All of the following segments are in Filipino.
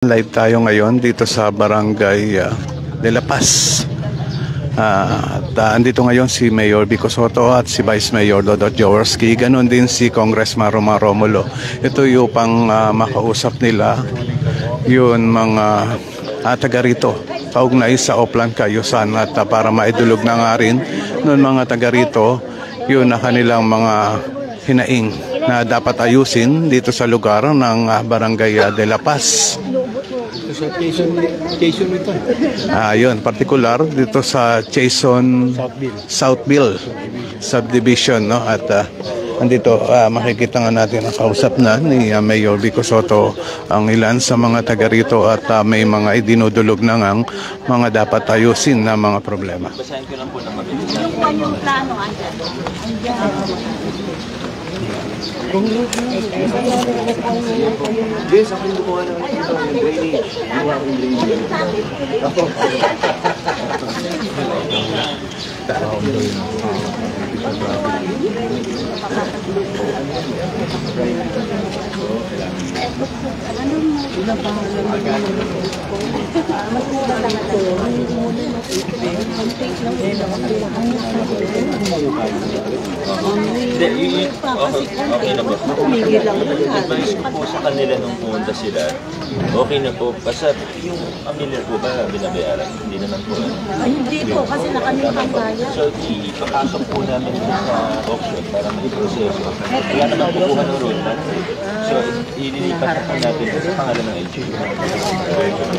Live tayo ngayon dito sa Barangay de la Paz. Andito ngayon si Mayor Vico Sotto at si Vice Mayor Dodot Jaworski. Ganon din si Congressman Romar Romulo. Ito yung pang makausap nila yun mga taga rito kaugnay sa Oplan Cayusan at para maidulog na nga rin nun mga taga rito yun na kanilang mga hinaing na dapat ayusin dito sa lugar ng Barangay de la Paz. Yun, particular dito sa Quezon Southville subdivision, no? At andito makikita nga natin ang kausap na ni Mayor Vico Sotto ang ilan sa mga taga rito at may mga idinudulog na ngang mga dapat ayusin na mga problema. Basahin ko lang po na mabilis. Yung plano andyan. Yes, ako yung gumawa ng drainage. Gumawa akong drainage. Okay na po. Advice ko po sa kanila nung pumunta sila, okay na po. Basta yung familiar po ba binabayaran? Hindi naman po. Hindi po, kasi nakalimutan tayo. So, ipapasok po namin sa auction para may proseso. Kaya naman kukuha ng roadmap. So, ililipat po natin sa pangalan ng LG.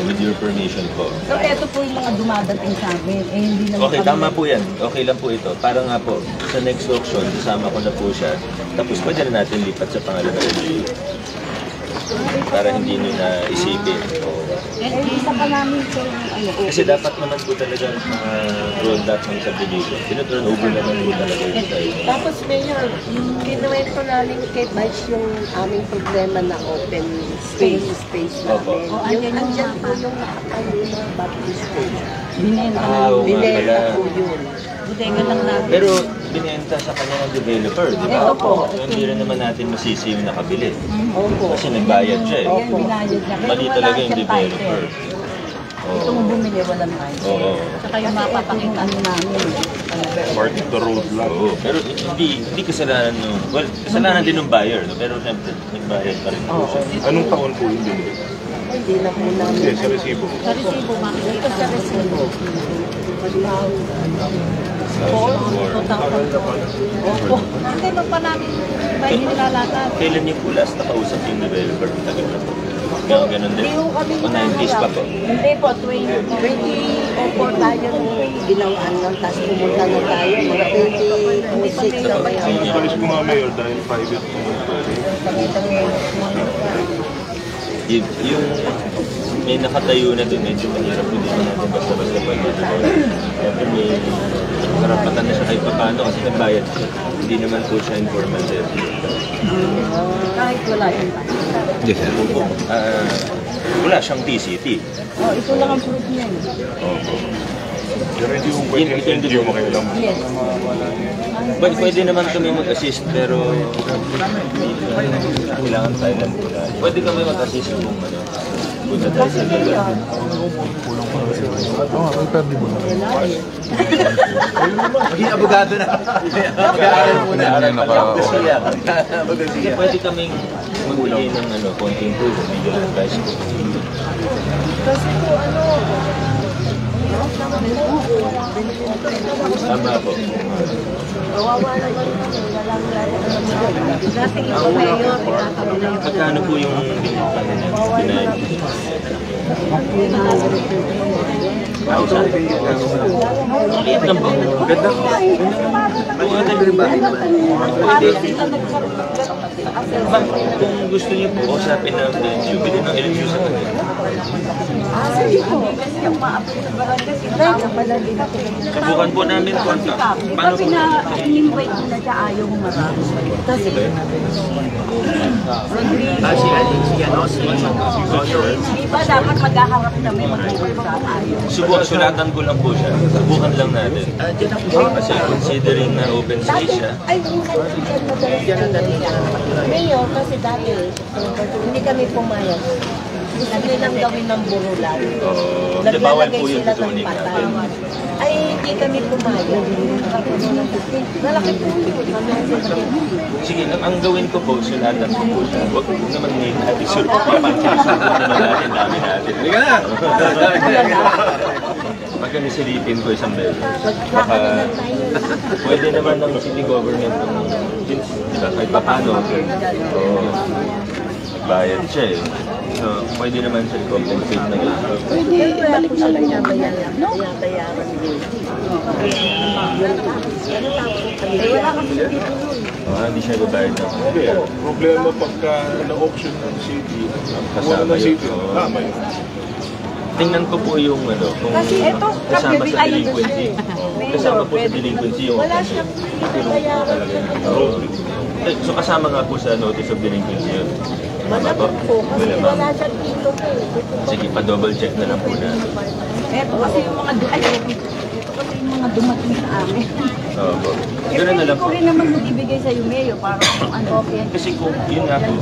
With your permission po. So, ito po yung mga dumadating sa amin. Hindi naman okay, tama po yan. Okay lang po ito. Para nga po, sa next auction, kasama ko na po siya. Tapos pwede na natin lipat sa pangalan ng LG. Para hindi nyo na isipin. Isa pa namin po Kasi dapat naman po talaga rollback ng subdivision. Tinuturn over naman po talaga yung side. Tapos, Mayor, kinuwento namin kay Vice yung aming problema na open space namin. Yung andyan po yung nakatayo na Baptist Church. Binenta po yun. Budega lang namin. Pero binenta sa kanya ng developer, di ba? Opo. Hindi rin naman natin masisi yung nakabili. Opo. Kasi nagbayad siya eh. Ayan, binayad niya. Mali talaga yung developer. Itong bumili, walang tayo. Oo. Saka yung mapapakita namin. Part of the road lang. Oo. Pero hindi kasalanan nung, well, kasalanan din ng buyer, no? Pero siyempre, nagbayad pa rin po siya. Anong taon po yung binili? Hindi na po namin. Hindi, sa resibo. Sa resibo, makikita sa resibo. Opo. Hindi, nung pa namin bahay nilalatan. Kailan niyo po last nakausap yung developer? Tagal na po. Ganun din. O 90s pa po. Hindi po, 2004 tayo nung ginawaan nun, tapos pumunta na tayo, mga 2006 na ba yun? Palis ko mga mayor dahil 5 years pumunta. Yung may nakatayo na doon, medyo mahirap po din natin basta-basta pa dito. Siyempre may karapatan na siya kahit paano kasi nagbayad siya. Hindi naman po siya informal sir. Kahit wala yun. Yes, sir. Wala siyang TCT. Ito lang ang proof niya. Opo. Pero hindi mo pwede yung NGO mo kayo lang. Yes. Pwede naman kami mag-assist pero kailangan silent po na. Pwede kami mag-assist kung ano. Punta tayo sa gala. Maging abogado na. Mag-aaral muna. Pwede kaming magbigay ng konting tulong, legal advice po. Kasi po Tama po. kawawa naman kami, walang Dati ito mayor, tinatanong na yun. Magkano po yung binayad? Liit lang po. Ganda po. Kung gusto niyo po, usapin ng LGU, bilhin ng LGU sa kanila. sige po. Yung maapit sa barangay, sinasama pala din ako. Subukan po namin kontak. Paano po? In-invite mo na siya, ayaw mo marami. Kasi, di ba dapat maghaharap kami mag-uusap? Sulatan ko lang po siya. Subukan lang natin. Kasi considering na open space siya. Ay, Mayor, kasi dati, hindi kami pumayag. gusto nilang gawin ng burulan. Di bawal po Naglalagay yung sila ng tutunin patay. natin. Ay, hindi kami pumayag. Malaki po yun. Sige, ang gawin ko po, sulatan ko po siya. Huwag naman ngayon natin papansin-sulatan natin, dami natin. Hindi na! Pagka nisilipin ko isang beses, baka pwede naman ng city government diba, kahit paano. Bayad siya eh. So, pwede naman siya i-compensate na yun. Pwede, balik na lang yung bayaran. Bayaran din. Wala kami dito nun. Hindi siya babayad na. Problema pagka na-auction ng city, Kasama ng city, yun. tama yun. Tingnan ko po yung kung Kasi ito, kasama sa ay, delinquency. Kasama po sa delinquency yung Wala siyang bayaran. So kasama nga po sa notice of delinquency yun. Tama po? Po, kasi Malamang. wala siyang dito po. Sige, pa-double check na lang po na. Ito kasi yung mga dumating sa amin. Oo po. Ganun na lang po. Ito rin naman ibigay sa iyo, Mayo, para kung ano. Kasi kung yun nga po,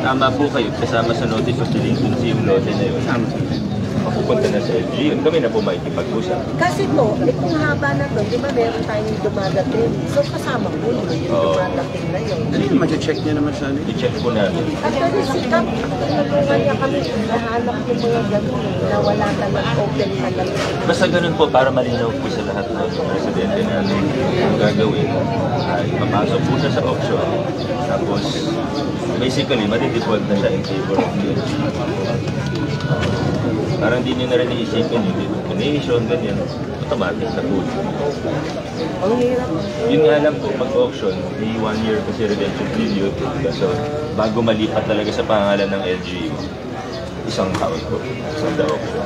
tama po kayo, kasama sa notice of delinquency yung lote na yun. Pupunta na sa LG, yun kami na po makikipag-usap. Kasi po, kung haba na to, di ba meron tayong dumadating? So kasama po yun, yung dumadating na yun. Mag-check niya naman sa I-check po natin. At pwede sikap, tinulungan niya kami, nahanap yung mga gano'n, na wala ka ng open na lang. Basta ganun po, para malinaw po sa lahat ng residente natin yung gagawin. Ay, papasok po siya sa auction. Tapos, basically, madidefault na siya in favor of the LG. Parang hindi nyo na rin iisipin yung donation, ganyan. Automatic na po. Ang hirap. Yun nga lang po, pag-auction, may 1 year kasi redemption period. So, bago malipat talaga sa pangalan ng LGU, isang taon po, isang the auction.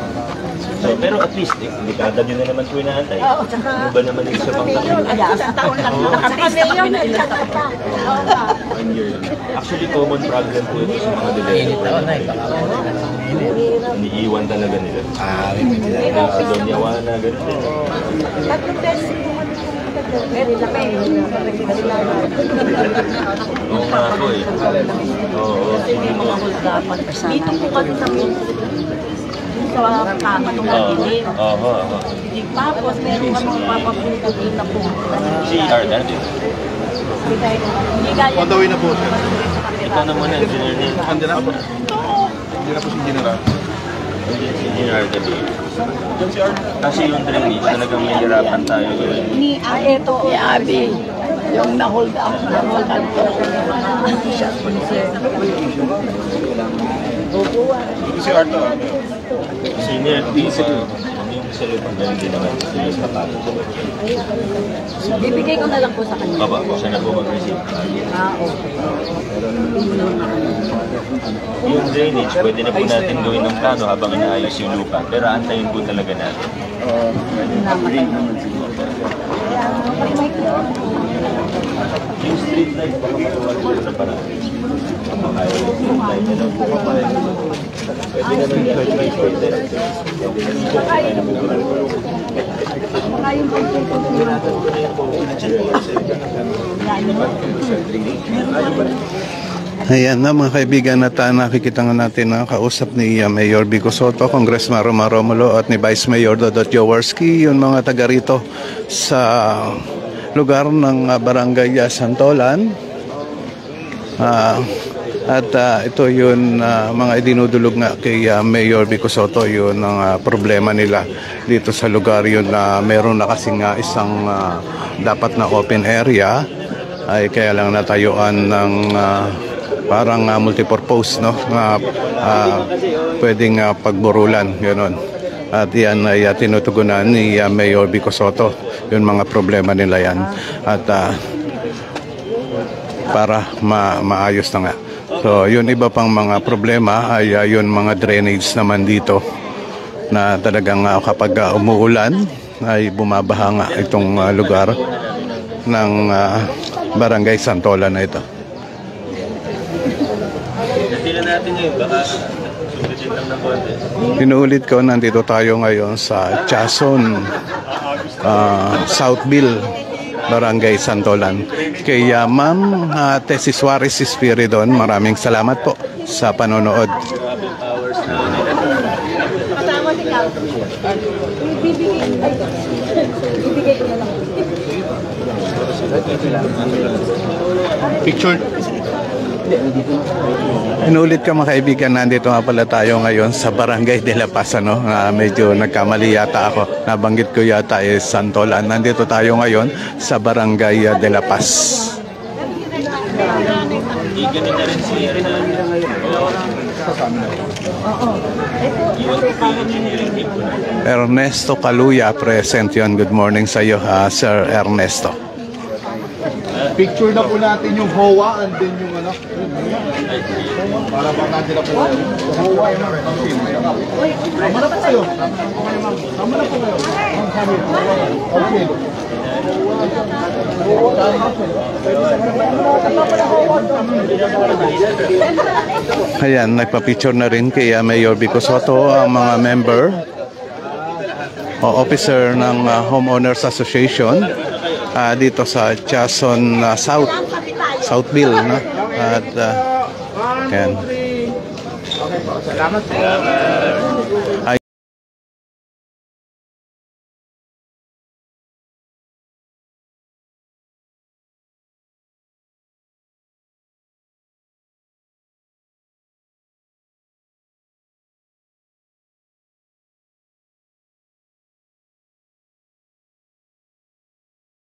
So, pero at least, dekada nyo na naman po inaantay. Ano ba naman yung isa pang taon? Isang taon lang nakapisa kami na ilang taon pa. 1 year. Actually, common problem po ito sa mga developer. Iniiwan talaga nila. Si Don Yawana, gano'n din. Tatlong beses po kami pumunta Oo nga po eh. Oo, sige po. Dito po kami sa kama nung nagilin. Oo. Tapos meron kami papapunta din na po. CR, dati. Hindi gaya. On the way na po, sir. Ikaw na muna, engineer din. Andiyan na po. Hindi na po si General. Engineer Dabi. Diyan si Art. Kasi yung drainage, talagang mahirapan tayo. Ni ito ni Abi. Yung na-hold up to. Ito si Art. Senior, yung sa lupang ganun din naman. Yung sapatos. Bibigay ko na lang po sa kanya. Baba, siya na po mag-receive. Yung drainage, pwede na po natin gawin ng plano habang inaayos yung lupa. Pero antayin po talaga natin. Yung street light, baka matuwal po na parang. Kaya yung street light na lang po kapag. Pwede naman yung street light pwede. Ayan na mga kaibigan, at nakikita nga natin na kausap ni Mayor Vico Soto, Congressman Roma Romulo at ni Vice Mayor Dodot Jaworski, yung mga taga rito sa lugar ng Barangay Santolan. At ito yun, mga idinudulog nga kay Mayor Vico Soto, yun ang problema nila dito sa lugar yun na meron na kasing isang dapat na open area, ay kaya lang natayuan ng parang multipurpose, no, pwedeng pagburulan, gano'n. At yan ay tinutugunan ni Mayor Vico Soto, yung mga problema nila yan, at para maayos na nga. So yun, iba pang mga problema ay yun mga drainage naman dito na talagang kapag umuulan ay bumabaha nga itong lugar ng Barangay Santolan na ito. Natila natin ngayon, baka sumidit lang ng konti. Inuulit ko, nandito tayo ngayon sa Chason, Southville, Barangay Santolan. Kay Ma'am Tessie Suarez Espiridon, maraming salamat po sa panonood. Grabe powers na Picture. Inulit ka mga kaibigan, nandito nga pala tayo ngayon sa Barangay de la Paz, ano? Medyo nagkamali yata ako. Nabanggit ko yata Santolan. Nandito tayo ngayon sa Barangay de la Paz. Hindi ganun na rin si Ernesto Caluya present yun. Good morning sa iyo, Sir Ernesto. Picture na po natin yung HOA and then yung ano. Para makakandi na po. HOA yung mga. Tama na po kayo. Tama na po kayo. Okay. Ayan, nagpa-picture na rin kay Mayor Vico Soto ang mga member o officer ng Homeowners Association dito sa Quezon Southville, no? At yan. Salamat.